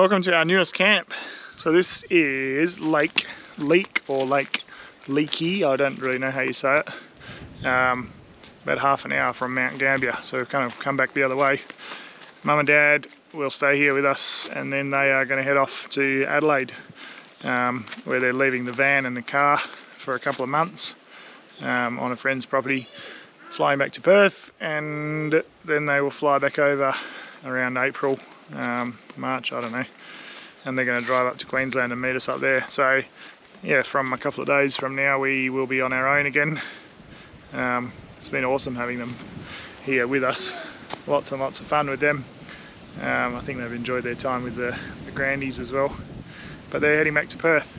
welcome to our newest camp. So this is Lake Leaky, I don't really know how you say it. About half an hour from Mount Gambier, so we've kind of come back the other way. Mum and Dad will stay here with us, and then they are going to head off to Adelaide, where they're leaving the van and the car for a couple of months on a friend's property, flying back to Perth, and then they will fly back over around April, March, I don't know, and they're going to drive up to Queensland and meet us up there. So yeah, from a couple of days from now we will be on our own again. It's been awesome having them here with us, lots and lots of fun with them. I think they've enjoyed their time with the grandies as well, but they're heading back to Perth.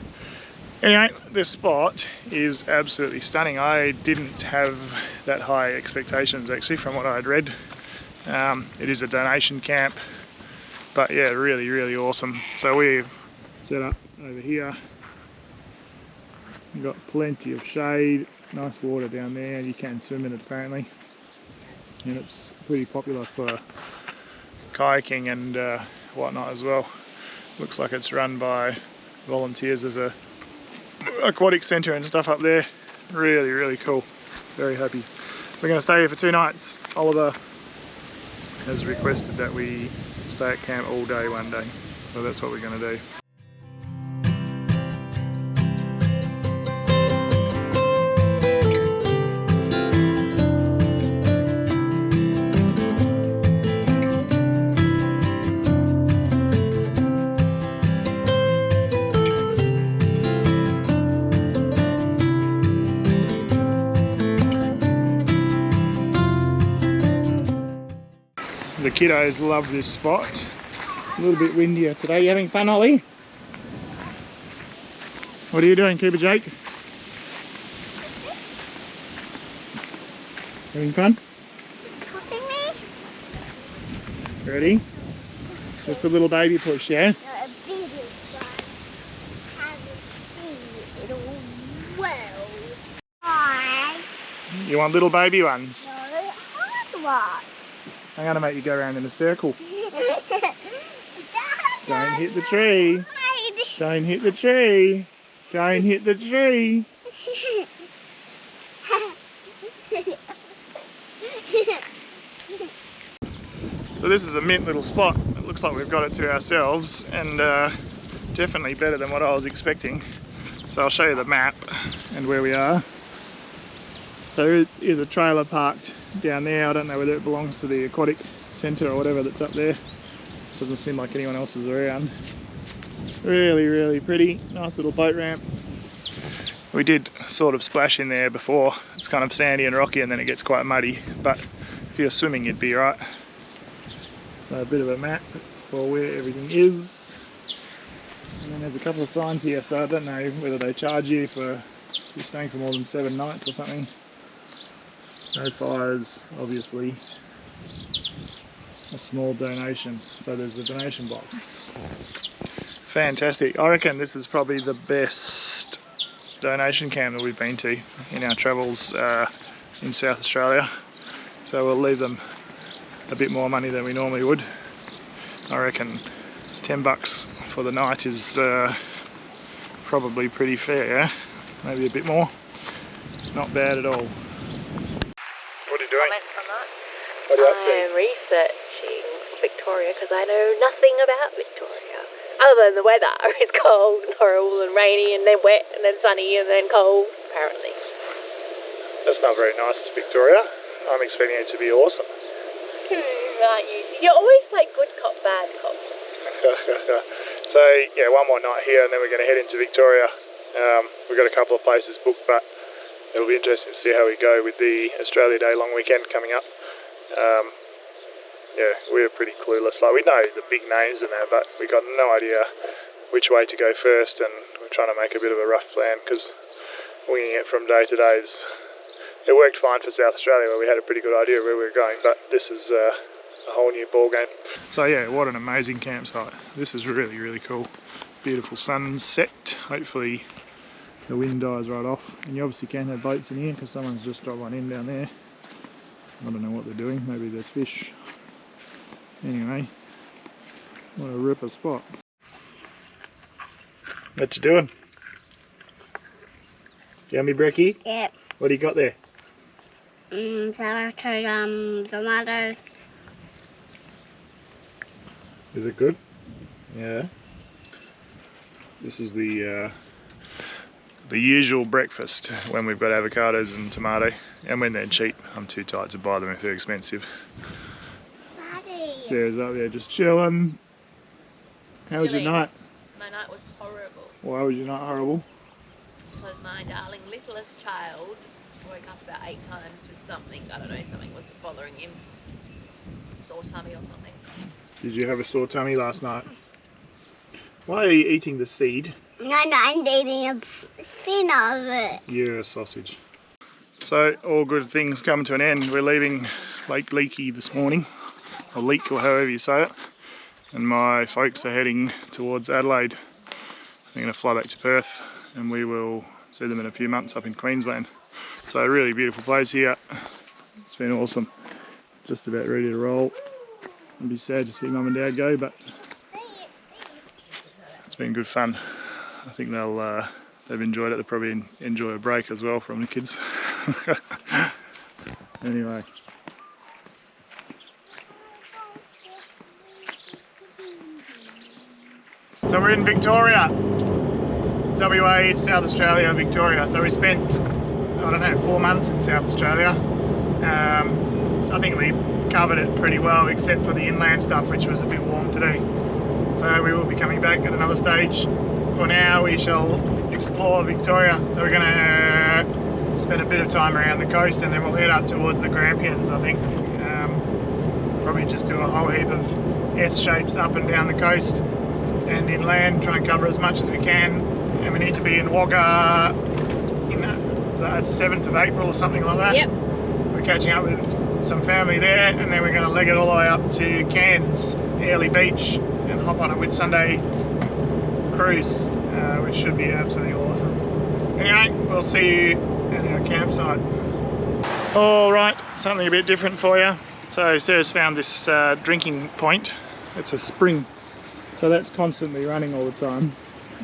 Anyway, this spot is absolutely stunning. I didn't have that high expectations actually from what I had read. It is a donation camp, but yeah, really awesome. So we've set up over here. We've got plenty of shade, nice water down there, you can swim in it apparently, and it's pretty popular for kayaking and whatnot as well. Looks like it's run by volunteers. There's a aquatic centre and stuff up there. Really cool. Very happy. We're going to stay here for 2 nights. Oliver has requested that we stay at camp all day one day, so that's what we're going to do. The kiddos love this spot. A little bit windier today. You having fun, Ollie? What are you doing, Keeper Jake? Having fun? Ready? Just a little baby push, yeah? No, a big one. Haven't seen it all well. Hi. You want little baby ones? No, hard one. I'm going to make you go around in a circle. Don't hit the tree. Don't hit the tree. Don't hit the tree. So this is a mint little spot. It looks like we've got it to ourselves, and definitely better than what I was expecting. So I'll show you the map and where we are. So there is a trailer parked down there. I don't know whether it belongs to the aquatic centre or whatever that's up there. Doesn't seem like anyone else is around. Really pretty. Nice little boat ramp. We did sort of splash in there before. It's kind of sandy and rocky and then it gets quite muddy, but if you're swimming you'd be right. So a bit of a map for where everything is. And then there's a couple of signs here, so I don't know whether they charge you for you're staying for more than 7 nights or something. No fires, obviously. A small donation, so there's a donation box. Fantastic. I reckon this is probably the best donation camp that we've been to in our travels in South Australia. So we'll leave them a bit more money than we normally would. I reckon $10 for the night is probably pretty fair, yeah? Maybe a bit more. Not bad at all. What are you doing? What are you up to? I'm researching Victoria because I know nothing about Victoria. Other than the weather. It's cold and horrible and rainy and then wet and then sunny and then cold, apparently. That's not very nice, Victoria. I'm expecting it to be awesome. Aren't you? You always play good cop, bad cop. So yeah, one more night here and then we're going to head into Victoria. We've got a couple of places booked, but it'll be interesting to see how we go with the Australia Day long weekend coming up. Yeah, we're pretty clueless. Like, we know the big names in there, but we got no idea which way to go first, and we're trying to make a bit of a rough plan because winging it from day to day it worked fine for South Australia where we had a pretty good idea where we were going, but this is a whole new ball game. So yeah, what an amazing campsite. This is really cool. Beautiful sunset. Hopefully the wind dies right off, and you obviously can't have boats in here because someone's just dropped one in down there. I don't know what they're doing, maybe there's fish. Anyway, what a ripper spot. What you doing? Yummy brekkie? Yep. What do you got there? Tomato. Is it good? Yeah. This is the usual breakfast when we've got avocados and tomato, and when they're cheap. I'm too tight to buy them if they're expensive. Daddy. Sarah's up there just chilling. How was your night? My night was horrible Why was your night horrible? because my darling littlest child woke up about 8 times with something. I don't know, something was bothering him. Sore tummy or something. Did you have a sore tummy last night? Why are you eating the seed? No, I'm eating a fin of it. You're a sausage. So, all good things come to an end. We're leaving Lake Leakey this morning, or Leak, or however you say it, and my folks are heading towards Adelaide. They're going to fly back to Perth, and we will see them in a few months up in Queensland. So, a really beautiful place here. It's been awesome. Just about ready to roll. It'd be sad to see Mum and Dad go, but it's been good fun. I think they've enjoyed it. They'll probably enjoy a break as well from the kids. Anyway. So we're in Victoria. WA, South Australia, Victoria. So we spent, I don't know, 4 months in South Australia. I think we covered it pretty well, except for the inland stuff, which was a bit warm to do. So we will be coming back at another stage. For now, we shall explore Victoria. So we're going to spend a bit of time around the coast, and then we'll head up towards the Grampians, I think. Probably just do a whole heap of S-shapes up and down the coast and inland, try and cover as much as we can. And we need to be in Wagga in the 7th of April or something like that. Yep. We're catching up with some family there, and then we're going to leg it all the way up to Cairns, Airlie Beach, and hop on a Whitsunday cruise, which should be absolutely awesome. Anyway, we'll see you at our campsite. Alright, something a bit different for you. So Sarah's found this drinking point. It's a spring, so that's constantly running all the time.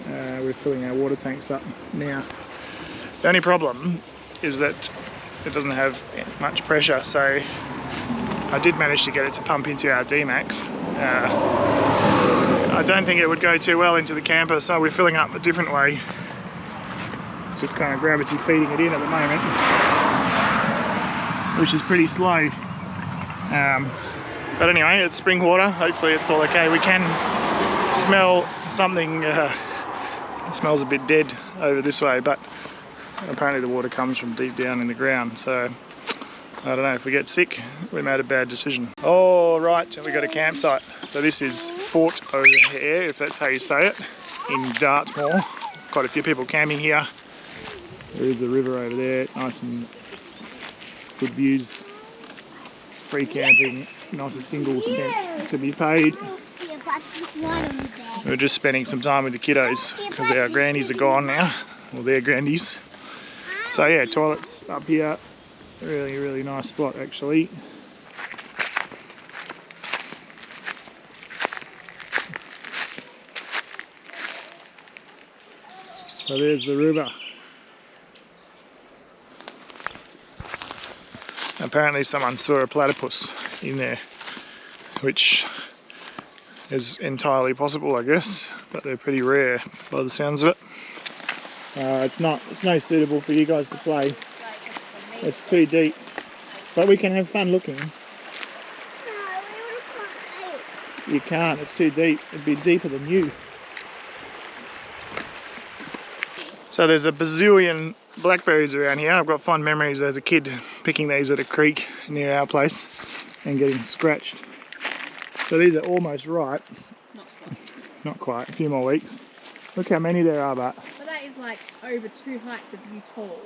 We're filling our water tanks up now. The only problem is that it doesn't have much pressure, so I did manage to get it to pump into our D-Max. I don't think it would go too well into the camper, so we're filling up a different way. Just kind of gravity feeding it in at the moment, which is pretty slow. But anyway, it's spring water. Hopefully it's all okay. We can smell something, it smells a bit dead over this way, but apparently the water comes from deep down in the ground, so I don't know, if we get sick, we made a bad decision. All right, we got a campsite. So this is Fort O'Hare, if that's how you say it, in Dartmoor. Quite a few people camping here. There is a river over there, nice and good views. It's free camping, not a single cent to be paid. We're just spending some time with the kiddos because our grannies are gone now, or their grandies. So yeah, toilets up here. Really, really nice spot actually. So there's the river. Apparently someone saw a platypus in there, which is entirely possible, I guess, but they're pretty rare by the sounds of it. It's no suitable for you guys to play. It's too deep, but we can have fun looking. No, we You can't, it's too deep. It'd be deeper than you. So there's a bazillion blackberries around here. I've got fond memories as a kid picking these at a creek near our place and getting scratched. So these are almost ripe. Not quite, a few more weeks. Look how many there are, but So that is like over 2 heights of you tall.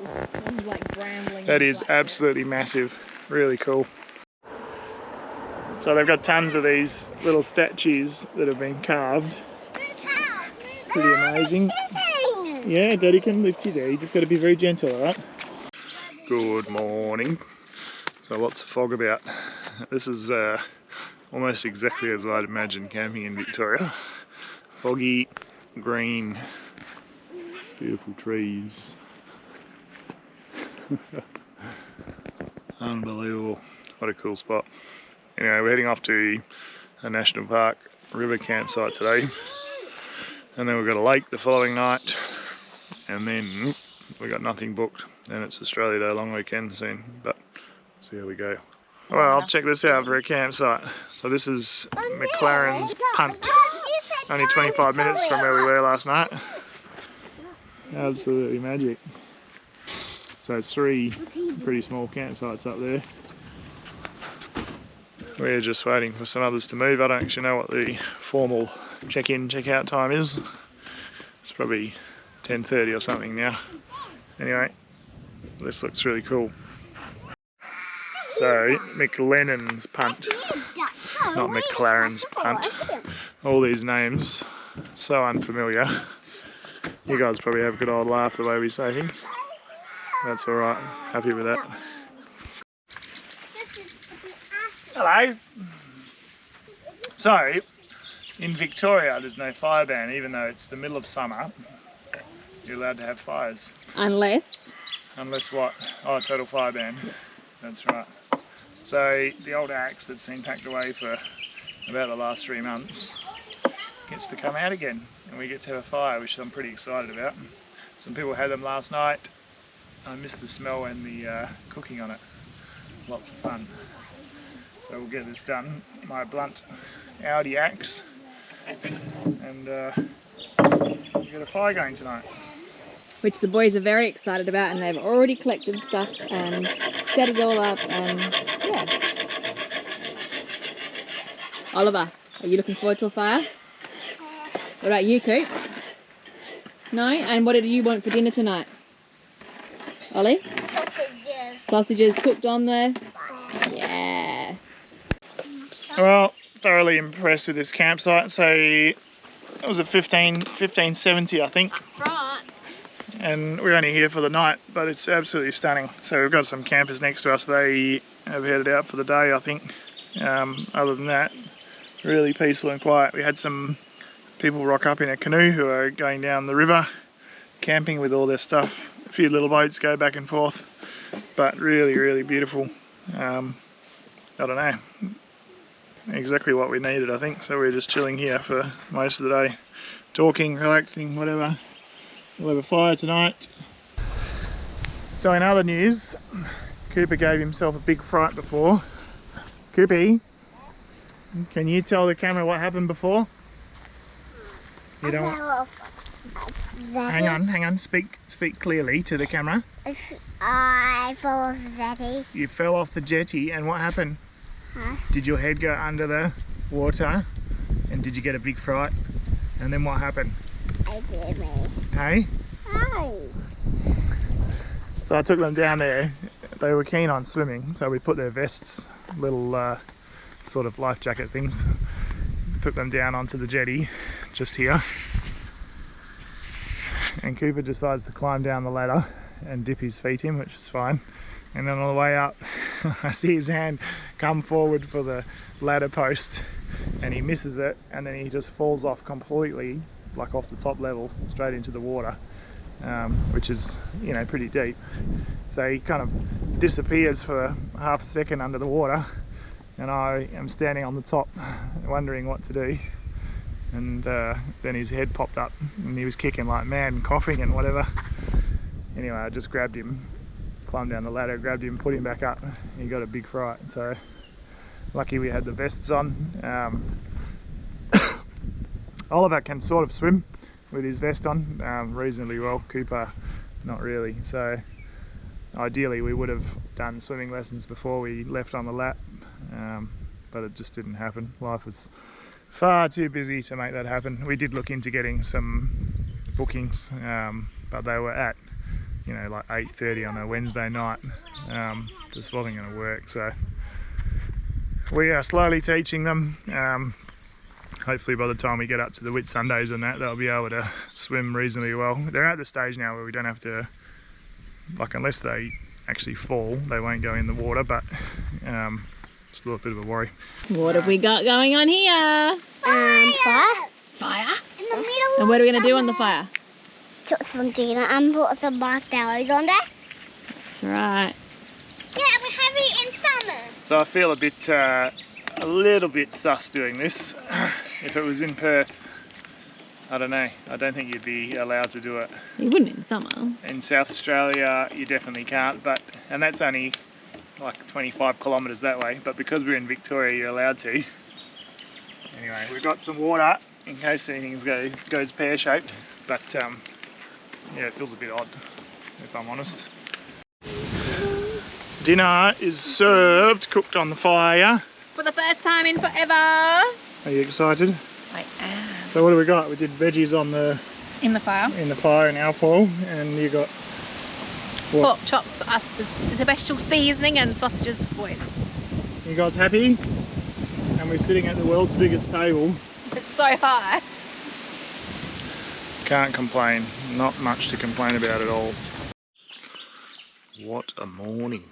One's like brambling. that is absolutely massive. Really cool. So they've got tons of these little statues that have been carved. Pretty amazing. Yeah, Daddy can lift you there. You just got to be very gentle, alright? Good morning. So lots of fog about. This is almost exactly as I'd imagine camping in Victoria. Foggy, green, Beautiful trees. Unbelievable. What a cool spot. Anyway, we're heading off to a national park river campsite today. And then we've got a lake the following night. And then we've got nothing booked. And it's Australia Day long weekend soon. But see how we go. Well, I'll check this out for a campsite. So this is McLaren's Punt. Only 25 minutes from where we were last night. Absolutely magic. So it's 3 pretty small campsites up there. We're just waiting for some others to move. I don't actually know what the formal check-in, check-out time is. It's probably 10:30 or something now. Anyway, this looks really cool. So, McLennan's Punt, not McLaren's Punt. All these names, so unfamiliar. You guys probably have a good old laugh the way we say things. That's alright, happy with that. Hello. So, in Victoria there's no fire ban, even though it's the middle of summer. You're allowed to have fires. Unless? Unless what? Oh, total fire ban. That's right. So the old axe that's been packed away for about the last 3 months gets to come out again, and we get to have a fire, which I'm pretty excited about. Some people had them last night. I missed the smell and the cooking on it. Lots of fun. So we'll get this done. My blunt Audi axe, and we'll get a fire going tonight. Which the boys are very excited about, and they've already collected stuff and set it all up, and yeah. Oliver, are you looking forward to a fire? What about you, Coops? No? And what do you want for dinner tonight? Ollie? Sausages. Sausages cooked on there? Yeah. Well, thoroughly impressed with this campsite. So it was a 1570, I think. That's right. And we're only here for the night, but it's absolutely stunning. So we've got some campers next to us. They have headed out for the day, I think. Other than that, really peaceful and quiet. We had some people rock up in a canoe who are going down the river, camping with all their stuff. A few little boats go back and forth, but really, really beautiful. I don't know, exactly what we needed, I think. So we're just chilling here for most of the day, talking, relaxing, whatever. We'll have a fire tonight. So in other news, Cooper gave himself a big fright before. Coopy, can you tell the camera what happened before? You don't want... Hang on, speak clearly to the camera. I fell off the jetty. You fell off the jetty, and what happened? Huh? Did your head go under the water? And did you get a big fright? And then what happened? I did me. Hey? Hi. So I took them down there. They were keen on swimming, so we put their vests, little sort of life jacket things, took them down onto the jetty just here. And Cooper decides to climb down the ladder and dip his feet in, which is fine. And then on the way up, I see his hand come forward for the ladder post, and he misses it, and then he just falls off completely, like off the top level, straight into the water, which is, you know, pretty deep. So he kind of disappears for half a second under the water, and I am standing on the top wondering what to do. And then his head popped up and he was kicking like mad and coughing and whatever. Anyway, I just grabbed him, climbed down the ladder, grabbed him, put him back up. He got a big fright, so lucky we had the vests on. Oliver can sort of swim with his vest on reasonably well. Cooper, not really. So ideally we would have done swimming lessons before we left on the lap, but it just didn't happen. Life was far too busy to make that happen. We did look into getting some bookings, but they were at, you know, like 8:30 on a Wednesday night. Just wasn't going to work. So we are slowly teaching them. Hopefully by the time we get up to the Whit Sundays and that, they'll be able to swim reasonably well. They're at the stage now where we don't have to, like, unless they actually fall, they won't go in the water, but it's a little bit of a worry. What have we got going on here? Fire. Fire? In the middle And what are we of going to do on the summer. fire? took some dinner and put some marshmallows on there. That's right. Yeah, we have it in summer. So I feel a little bit sus doing this. If it was in Perth, I don't know. I don't think you'd be allowed to do it. You wouldn't in summer. In South Australia, you definitely can't, and that's only like 25 kilometres that way, but because we're in Victoria, you're allowed to. Anyway, we've got some water in case anything goes pear-shaped, but yeah, it feels a bit odd, if I'm honest. Dinner is served, cooked on the fire. For the first time in forever. Are you excited? I am. So what do we got? We did veggies In the fire. in the fire in our foil, and you got what? Pork chops for us with special seasoning and sausages for boys. You guys happy? And we're sitting at the world's biggest table. It's so high. Can't complain. Not much to complain about at all. What a morning.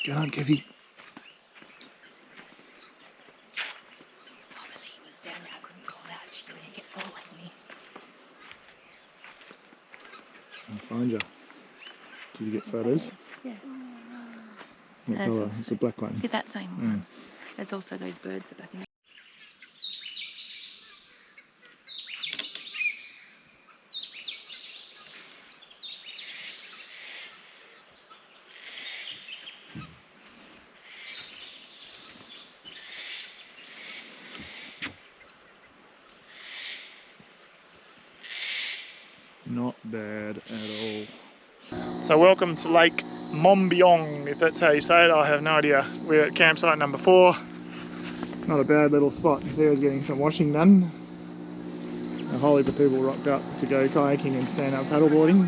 Go on, Kevy. I'll find you. Did you get photos? Yeah. What colour? It's a black one. Get that same one. There's also those birds that I think. Not bad at all. So welcome to Lake Mombyong, if that's how you say it. I have no idea. We're at campsite number 4. Not a bad little spot. Sarah's getting some washing done. A whole heap of people rocked up to go kayaking and stand-up paddleboarding.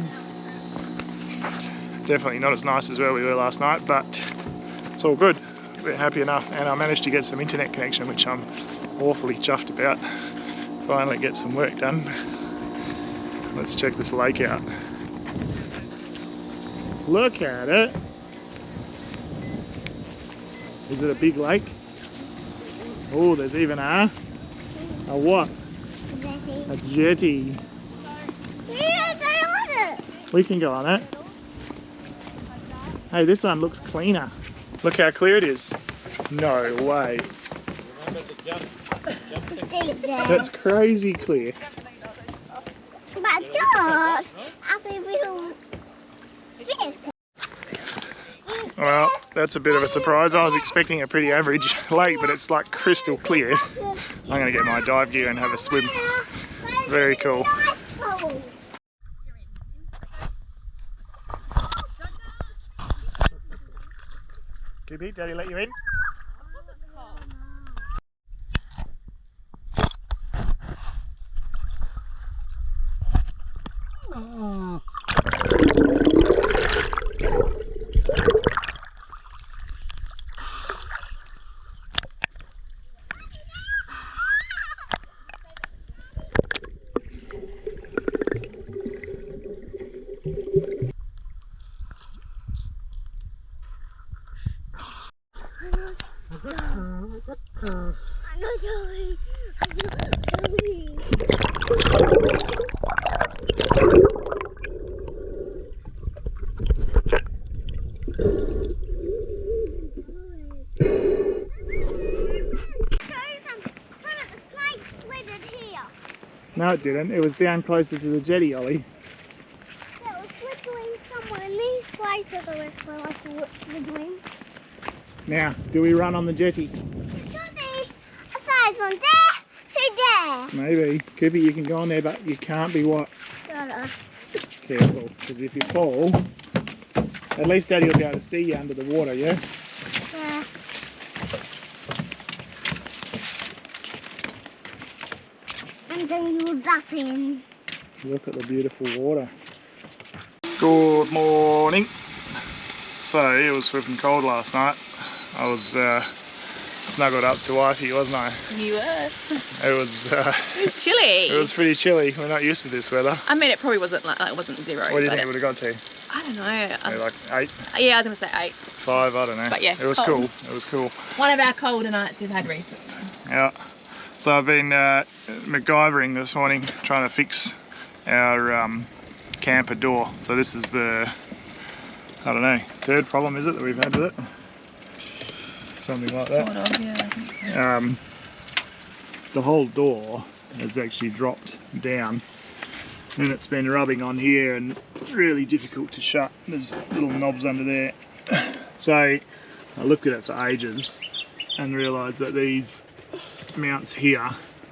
Definitely not as nice as where we were last night, but it's all good. We're happy enough, and I managed to get some internet connection, which I'm awfully chuffed about. Finally get some work done. Let's check this lake out. Look at it. Is it a big lake? Oh, there's even a what? A jetty. Yeah, go on it. We can go on it. Hey, this one looks cleaner. Look how clear it is. No way. That's crazy clear. But George, I think we'll fish. Well, that's a bit of a surprise. I was expecting a pretty average lake, but it's like crystal clear. I'm going to get my dive gear and have a swim. Very cool. Gibby, Daddy let you in? I'm not going. No, it didn't. It was down closer to the jetty, Ollie. It was slipping somewhere in these places where I was slipping. Now, do we run on the jetty? Should be aside from there to there. Maybe. Cooper, you can go on there, but you can't be what? Careful, because if you fall, at least Daddy will be able to see you under the water, yeah? Yeah. And then you zap in. Look at the beautiful water. Good morning. So, it was flipping cold last night. I was snuggled up to wifey, wasn't I? You were. It was Chilly. it was pretty chilly. We're not used to this weather. I mean, it probably wasn't like it wasn't 0. What do you think it would have got to? I don't know. Maybe like 8? Yeah, I was gonna say 8. 5, I don't know. But yeah, it was cold. cool. It was cool. One of our colder nights we've had recently. Yeah. So I've been MacGyvering this morning, trying to fix our camper door. So this is the, I don't know, third problem is it that we've had with it? Something like that. Sort of, yeah, I think so. The whole door has actually dropped down and it's been rubbing on here and really difficult to shut. There's little knobs under there. So I looked at it for ages and realised that these mounts here,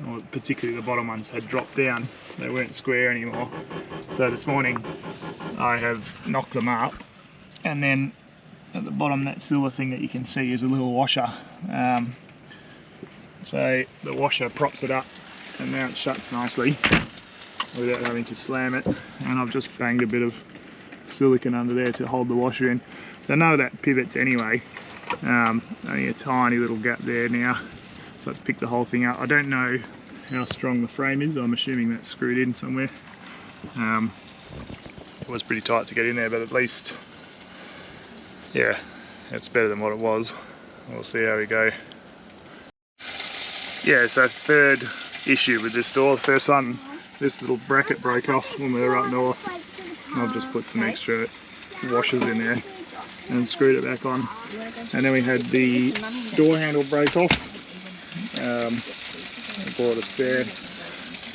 or particularly the bottom ones, had dropped down. They weren't square anymore. So this morning I have knocked them up, and then at the bottom, that silver thing that you can see is a little washer. So the washer props it up and now it shuts nicely without having to slam it. And I've just banged a bit of silicone under there to hold the washer in. So none of that pivots anyway. Only a tiny little gap there now. So let's pick the whole thing up. I don't know how strong the frame is. I'm assuming that's screwed in somewhere. It was pretty tight to get in there, but at least, yeah, it's better than what it was. We'll see how we go. Yeah, so third issue with this door. The first one, this little bracket broke off when we were up north. I've just put some extra washers in there and screwed it back on. And then we had the door handle break off. I bought a spare,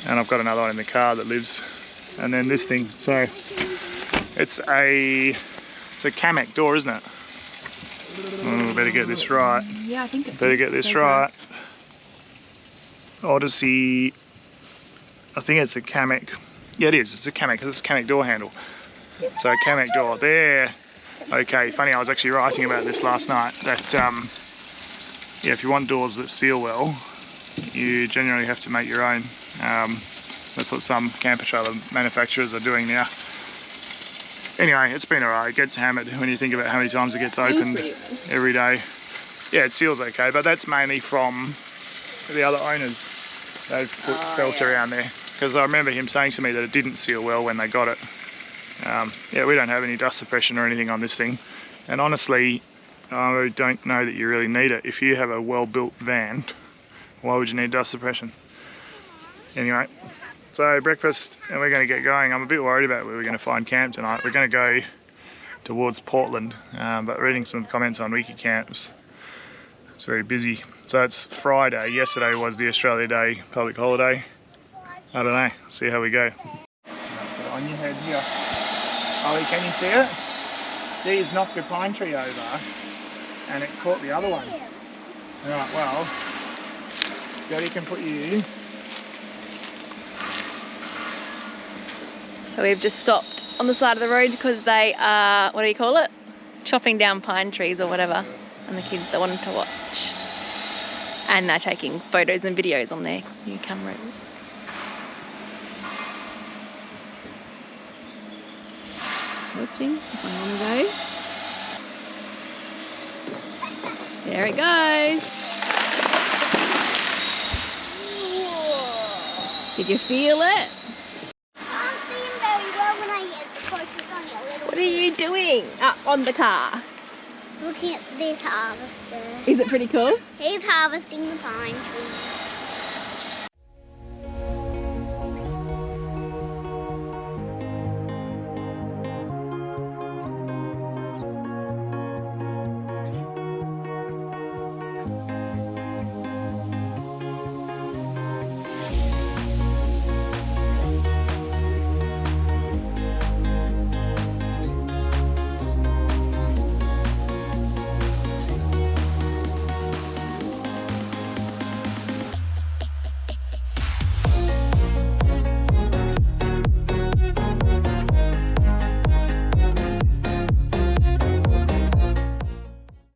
and I've got another one in the car that lives. And then this thing, so it's a Kamek door, isn't it? Oh, better get this right. Yeah, I think it better get this right. Odyssey, I think it's a Kamek. Yeah, it is. It's a Kamek because it's a Kamek door handle. So Kamek door there. Okay, funny. I was actually writing about this last night. That yeah, if you want doors that seal well, you generally have to make your own. That's what some camper trailer manufacturers are doing now. Anyway, it's been alright. It gets hammered when you think about how many times it gets opened every day. Yeah, it seals okay, but that's mainly from the other owners. They've put felt around there. Because I remember him saying to me that it didn't seal well when they got it. Yeah, we don't have any dust suppression or anything on this thing. And honestly, I don't know that you really need it. If you have a well-built van, why would you need dust suppression? Anyway, so breakfast, and we're going to get going. I'm a bit worried about where we're going to find camp tonight. We're going to go towards Portland, but reading some comments on Wiki Camps, it's very busy. So it's Friday. Yesterday was the Australia Day public holiday. I don't know, see how we go. Put it on your head here. Ollie, can you see it? See, he's knocked the pine tree over and it caught the other one. Alright, well, Daddy can put you. So we've just stopped on the side of the road because they are, what do you call it? Chopping down pine trees or whatever. And the kids are wanting to watch. And they're taking photos and videos on their new cameras. Watching, if I want to go. There it goes. Did you feel it? I can't see him very well when I get closer on a little. What are you doing up on the car? Looking at this harvester. Is it pretty cool? He's harvesting the pine trees.